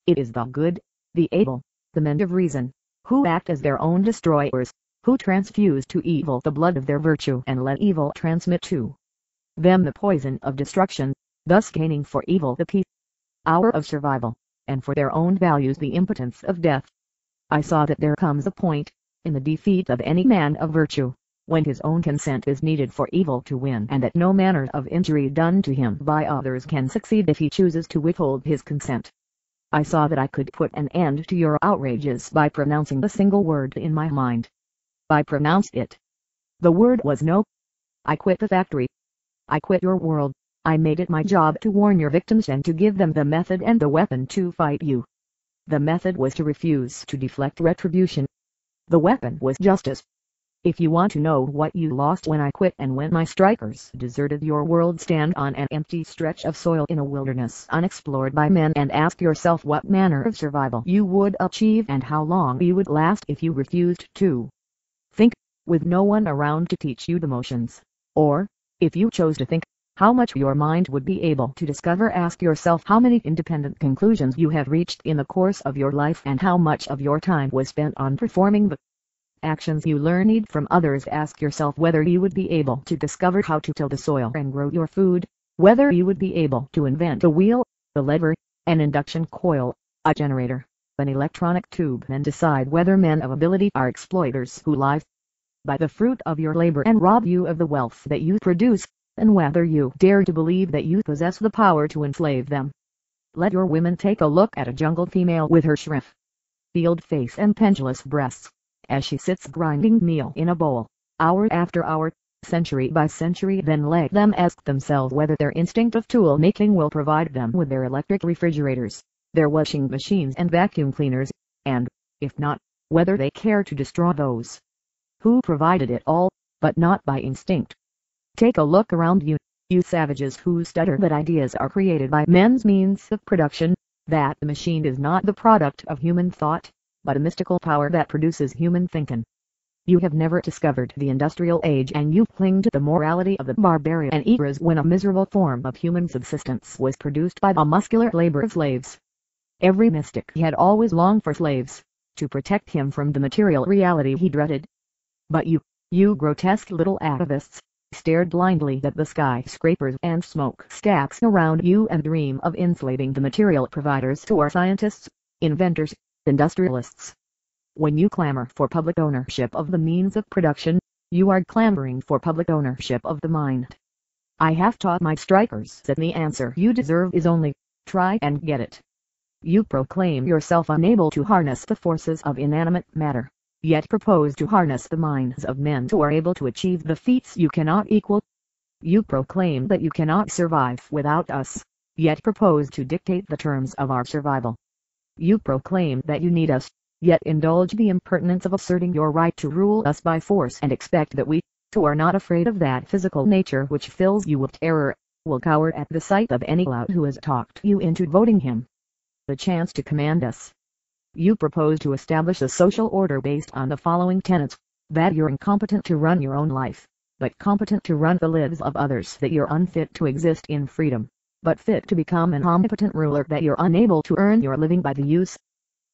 It is the good, the able, the men of reason, who act as their own destroyers, who transfuse to evil the blood of their virtue and let evil transmit to them the poison of destruction, thus gaining for evil the peace hour of survival, and for their own values the impotence of death. I saw that there comes a point, in the defeat of any man of virtue, when his own consent is needed for evil to win, and that no manner of injury done to him by others can succeed if he chooses to withhold his consent. I saw that I could put an end to your outrages by pronouncing the single word in my mind. I pronounced it. The word was no. I quit the factory. I quit your world. I made it my job to warn your victims and to give them the method and the weapon to fight you. The method was to refuse to deflect retribution. The weapon was justice. If you want to know what you lost when I quit and when my strikers deserted your world, stand on an empty stretch of soil in a wilderness unexplored by men and ask yourself what manner of survival you would achieve and how long you would last if you refused to think, with no one around to teach you the motions. Or, if you chose to think, how much your mind would be able to discover. Ask yourself how many independent conclusions you have reached in the course of your life and how much of your time was spent on performing the actions you learned from others. Ask yourself whether you would be able to discover how to till the soil and grow your food, whether you would be able to invent a wheel, a lever, an induction coil, a generator, an electronic tube, and decide whether men of ability are exploiters who lie by the fruit of your labor and rob you of the wealth that you produce, and whether you dare to believe that you possess the power to enslave them. Let your women take a look at a jungle female with her shrift field face and pendulous breasts, as she sits grinding meal in a bowl, hour after hour, century by century. Then let them ask themselves whether their instinct of tool making will provide them with their electric refrigerators, their washing machines and vacuum cleaners, and, if not, whether they care to destroy those who provided it all, but not by instinct. Take a look around you, you savages who stutter that ideas are created by men's means of production, that the machine is not the product of human thought, but a mystical power that produces human thinking. You have never discovered the industrial age and you cling to the morality of the barbarian eras when a miserable form of human subsistence was produced by the muscular labor of slaves. Every mystic had always longed for slaves, to protect him from the material reality he dreaded. But you grotesque little atavists, stared blindly at the skyscrapers and smoke stacks around you and dream of enslaving the material providers who are scientists, inventors, industrialists. When you clamor for public ownership of the means of production, you are clamoring for public ownership of the mind. I have taught my strikers that the answer you deserve is only, try and get it. You proclaim yourself unable to harness the forces of inanimate matter, yet propose to harness the minds of men who are able to achieve the feats you cannot equal. You proclaim that you cannot survive without us, yet propose to dictate the terms of our survival. You proclaim that you need us, yet indulge the impertinence of asserting your right to rule us by force and expect that we, who are not afraid of that physical nature which fills you with terror, will cower at the sight of any lout who has talked you into voting him the chance to command us. You propose to establish a social order based on the following tenets: that you're incompetent to run your own life, but competent to run the lives of others; that you're unfit to exist in freedom, but fit to become an omnipotent ruler; that you're unable to earn your living by the use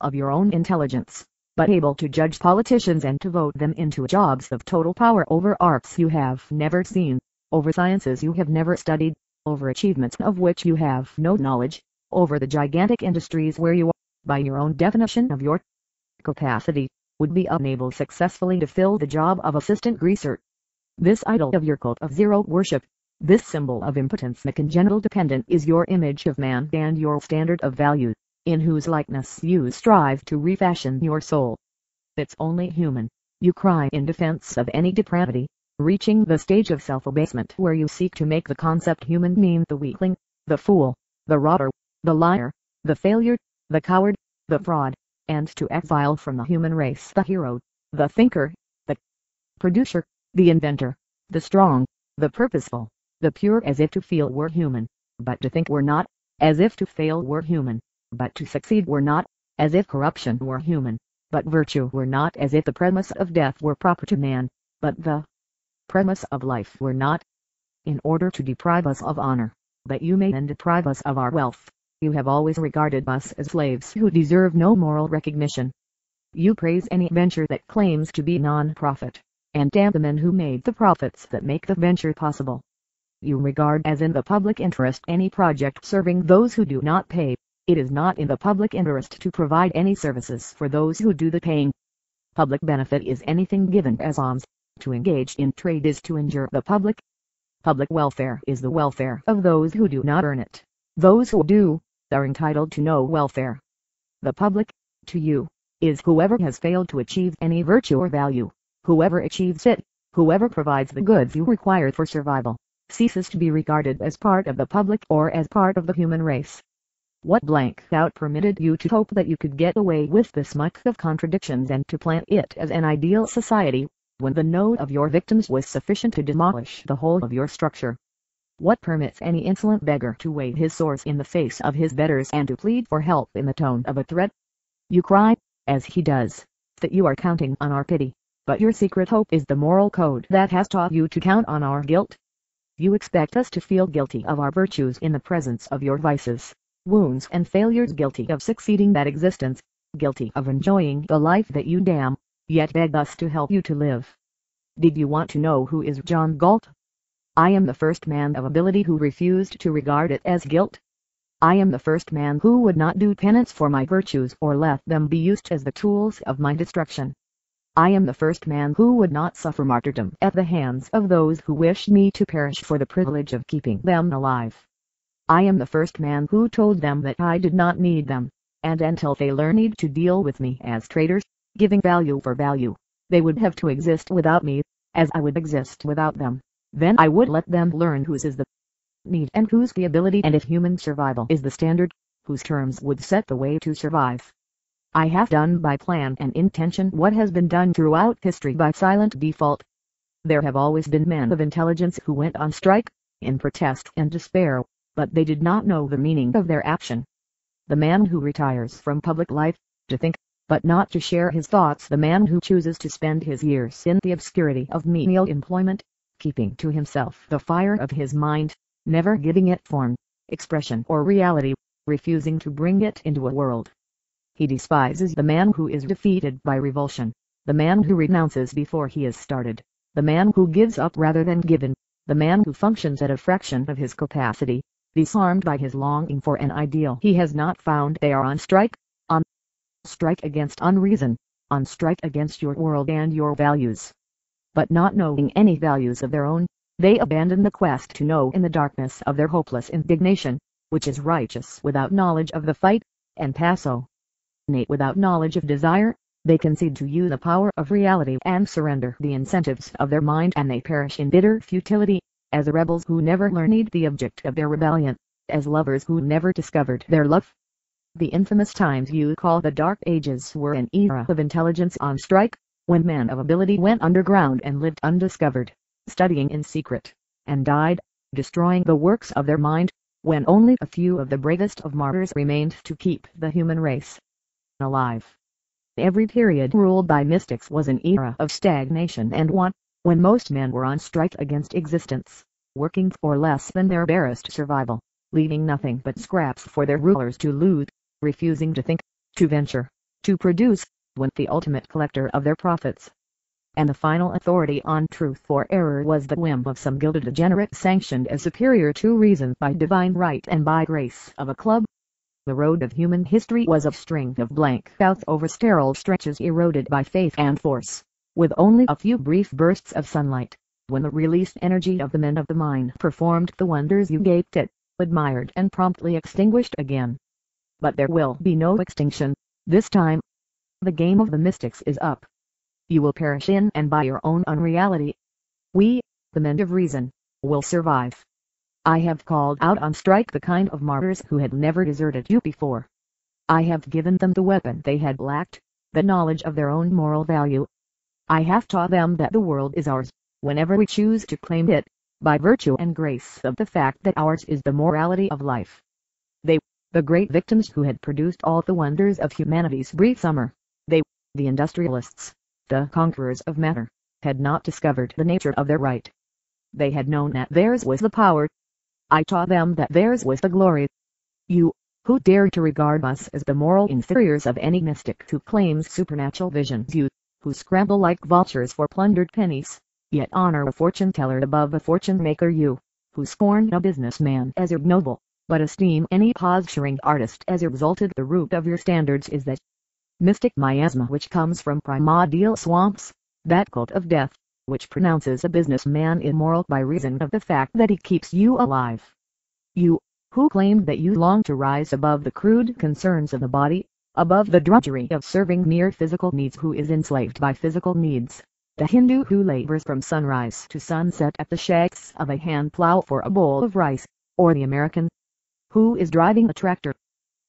of your own intelligence, but able to judge politicians and to vote them into jobs of total power over arts you have never seen, over sciences you have never studied, over achievements of which you have no knowledge, over the gigantic industries where you, by your own definition of your capacity, would be unable successfully to fill the job of assistant greaser. This idol of your cult of zero worship, this symbol of impotence, the congenital dependent, is your image of man and your standard of value, in whose likeness you strive to refashion your soul. It's only human, you cry in defense of any depravity, reaching the stage of self-abasement where you seek to make the concept human mean the weakling, the fool, the rotter, the liar, the failure, the coward, the fraud, and to exile from the human race the hero, the thinker, the producer, the inventor, the strong, the purposeful, the pure, as if to feel were human, but to think were not, as if to fail were human, but to succeed were not, as if corruption were human, but virtue were not, as if the premise of death were proper to man, but the premise of life were not. In order to deprive us of honor, that you may then deprive us of our wealth, You have always regarded us as slaves who deserve no moral recognition. You praise any venture that claims to be non-profit, and damn the men who made the profits that make the venture possible. You regard as in the public interest any project serving those who do not pay. It is not in the public interest to provide any services for those who do the paying. Public benefit is anything given as alms. To engage in trade is to injure the public. Public welfare is the welfare of those who do not earn it. Those who do, are entitled to no welfare. The public, to you, is whoever has failed to achieve any virtue or value. Whoever achieves it, whoever provides the goods you require for survival, ceases to be regarded as part of the public or as part of the human race. What blank out permitted you to hope that you could get away with this much of contradictions and to plant it as an ideal society, when the note of your victims was sufficient to demolish the whole of your structure? What permits any insolent beggar to wave his swords in the face of his betters and to plead for help in the tone of a threat? You cry, as he does, that you are counting on our pity, but your secret hope is the moral code that has taught you to count on our guilt. You expect us to feel guilty of our virtues in the presence of your vices, wounds and failures, guilty of succeeding that existence, guilty of enjoying the life that you damn, yet beg us to help you to live. Did you want to know who is John Galt? I am the first man of ability who refused to regard it as guilt. I am the first man who would not do penance for my virtues or let them be used as the tools of my destruction. I am the first man who would not suffer martyrdom at the hands of those who wished me to perish for the privilege of keeping them alive. I am the first man who told them that I did not need them, and until they learned to deal with me as traitors, giving value for value, they would have to exist without me, as I would exist without them. Then I would let them learn whose is the need and whose the ability, and if human survival is the standard, whose terms would set the way to survive. I have done by plan and intention what has been done throughout history by silent default. There have always been men of intelligence who went on strike, in protest and despair, but they did not know the meaning of their action. The man who retires from public life, to think, but not to share his thoughts, the man who chooses to spend his years in the obscurity of menial employment, keeping to himself the fire of his mind, never giving it form, expression or reality, refusing to bring it into a world. He despises the man who is defeated by revulsion, the man who renounces before he is started, the man who gives up rather than given, the man who functions at a fraction of his capacity, disarmed by his longing for an ideal he has not found. They are on strike against unreason, on strike against your world and your values. But not knowing any values of their own, they abandon the quest to know in the darkness of their hopeless indignation, which is righteous without knowledge of the fight, and passive without knowledge of desire. They concede to you the power of reality and surrender the incentives of their mind, and they perish in bitter futility, as rebels who never learned the object of their rebellion, as lovers who never discovered their love. The infamous times you call the Dark Ages were an era of intelligence on strike, when men of ability went underground and lived undiscovered, studying in secret, and died, destroying the works of their mind, when only a few of the bravest of martyrs remained to keep the human race alive. Every period ruled by mystics was an era of stagnation and want, when most men were on strike against existence, working for less than their barest survival, leaving nothing but scraps for their rulers to loot, refusing to think, to venture, to produce, when the ultimate collector of their profits and the final authority on truth or error was the whim of some gilded degenerate sanctioned as superior to reason by divine right and by grace of a club. The road of human history was a string of blank outs over sterile stretches eroded by faith and force, with only a few brief bursts of sunlight, when the released energy of the men of the mind performed the wonders you gaped at, admired and promptly extinguished again. But there will be no extinction, this time. The game of the mystics is up. You will perish in and by your own unreality. We, the men of reason, will survive. I have called out on strike the kind of martyrs who had never deserted you before. I have given them the weapon they had lacked, the knowledge of their own moral value. I have taught them that the world is ours, whenever we choose to claim it, by virtue and grace of the fact that ours is the morality of life. They, the great victims who had produced all the wonders of humanity's brief summer, they, the industrialists, the conquerors of matter, had not discovered the nature of their right. They had known that theirs was the power. I taught them that theirs was the glory. You, Who dare to regard us as the moral inferiors of any mystic who claims supernatural visions? You, who scramble like vultures for plundered pennies, yet honor a fortune teller above a fortune maker. You, who scorn a businessman as ignoble, but esteem any posturing artist as exalted. The root of your standards is that mystic miasma which comes from primordial swamps, that cult of death, which pronounces a businessman immoral by reason of the fact that he keeps you alive. You, who claimed that you long to rise above the crude concerns of the body, above the drudgery of serving mere physical needs, who is enslaved by physical needs, the Hindu who labors from sunrise to sunset at the shafts of a hand plow for a bowl of rice, or the American who is driving a tractor,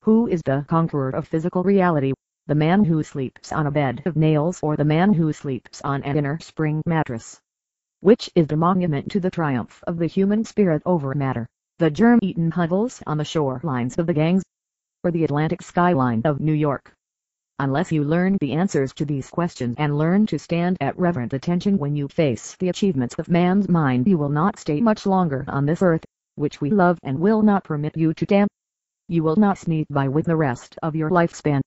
who is the conqueror of physical reality, the man who sleeps on a bed of nails or the man who sleeps on an inner spring mattress. Which is the monument to the triumph of the human spirit over matter? The germ-eaten hovels on the shorelines of the Ganges, or the Atlantic skyline of New York? Unless you learn the answers to these questions and learn to stand at reverent attention when you face the achievements of man's mind, you will not stay much longer on this earth, which we love and will not permit you to damp. You will not sneak by with the rest of your lifespan.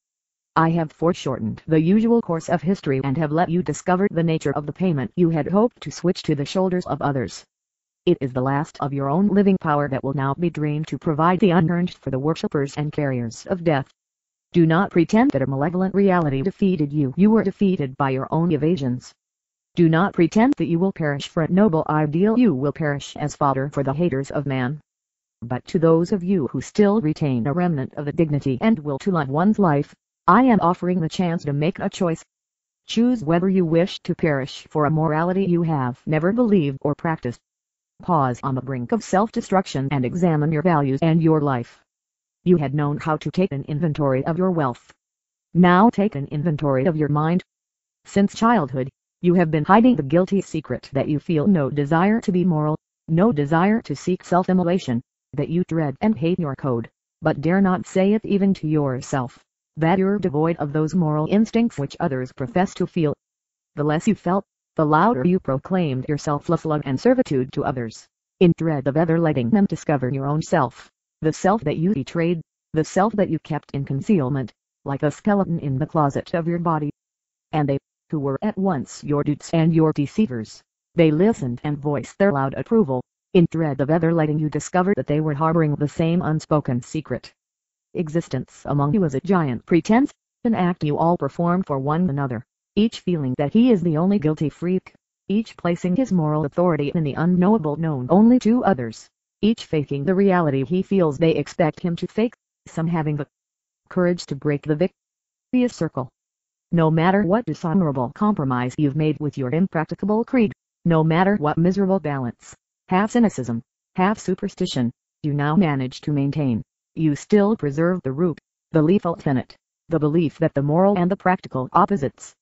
I have foreshortened the usual course of history and have let you discover the nature of the payment you had hoped to switch to the shoulders of others. It is the last of your own living power that will now be drained to provide the unearned for the worshippers and carriers of death. Do not pretend that a malevolent reality defeated you. You were defeated by your own evasions. Do not pretend that you will perish for a noble ideal. You will perish as fodder for the haters of man. But to those of you who still retain a remnant of the dignity and will to love one's life, I am offering the chance to make a choice. Choose whether you wish to perish for a morality you have never believed or practiced. Pause on the brink of self-destruction and examine your values and your life. You had known how to take an inventory of your wealth. Now take an inventory of your mind. Since childhood, you have been hiding the guilty secret that you feel no desire to be moral, no desire to seek self-immolation, that you dread and hate your code, but dare not say it even to yourself, that you're devoid of those moral instincts which others profess to feel. The less you felt, the louder you proclaimed your selfless love and servitude to others, in dread of ever letting them discover your own self, the self that you betrayed, the self that you kept in concealment, like a skeleton in the closet of your body. And they, who were at once your dupes and your deceivers, they listened and voiced their loud approval, in dread of ever letting you discover that they were harboring the same unspoken secret. Existence among you is a giant pretense, an act you all perform for one another, each feeling that he is the only guilty freak, each placing his moral authority in the unknowable known only to others, each faking the reality he feels they expect him to fake, some having the courage to break the vicious circle. No matter what dishonorable compromise you've made with your impracticable creed, no matter what miserable balance, half cynicism, half superstition, you now manage to maintain, you still preserve the root, the lethal tenet, the belief that the moral and the practical opposites.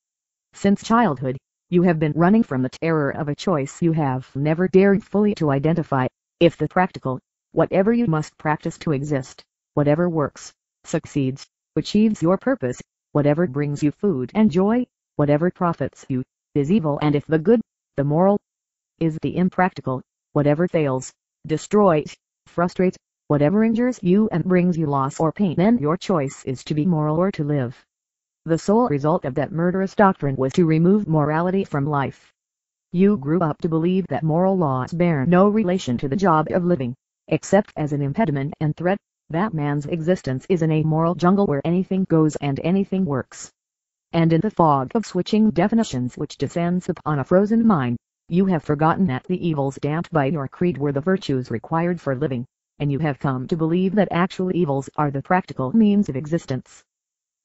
Since childhood, you have been running from the terror of a choice you have never dared fully to identify. If the practical, whatever you must practice to exist, whatever works, succeeds, achieves your purpose, whatever brings you food and joy, whatever profits you, is evil, and if the good, the moral, is the impractical, whatever fails, destroys, frustrates, whatever injures you and brings you loss or pain, then your choice is to be moral or to live. The sole result of that murderous doctrine was to remove morality from life. You grew up to believe that moral laws bear no relation to the job of living, except as an impediment and threat, that man's existence is an amoral jungle where anything goes and anything works. And in the fog of switching definitions which descends upon a frozen mind, you have forgotten that the evils damped by your creed were the virtues required for living, and you have come to believe that actual evils are the practical means of existence.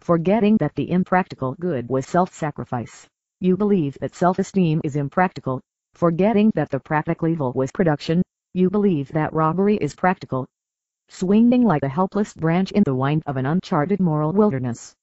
Forgetting that the impractical good was self-sacrifice, you believe that self-esteem is impractical. Forgetting that the practical evil was production, you believe that robbery is practical. Swinging like a helpless branch in the wind of an uncharted moral wilderness,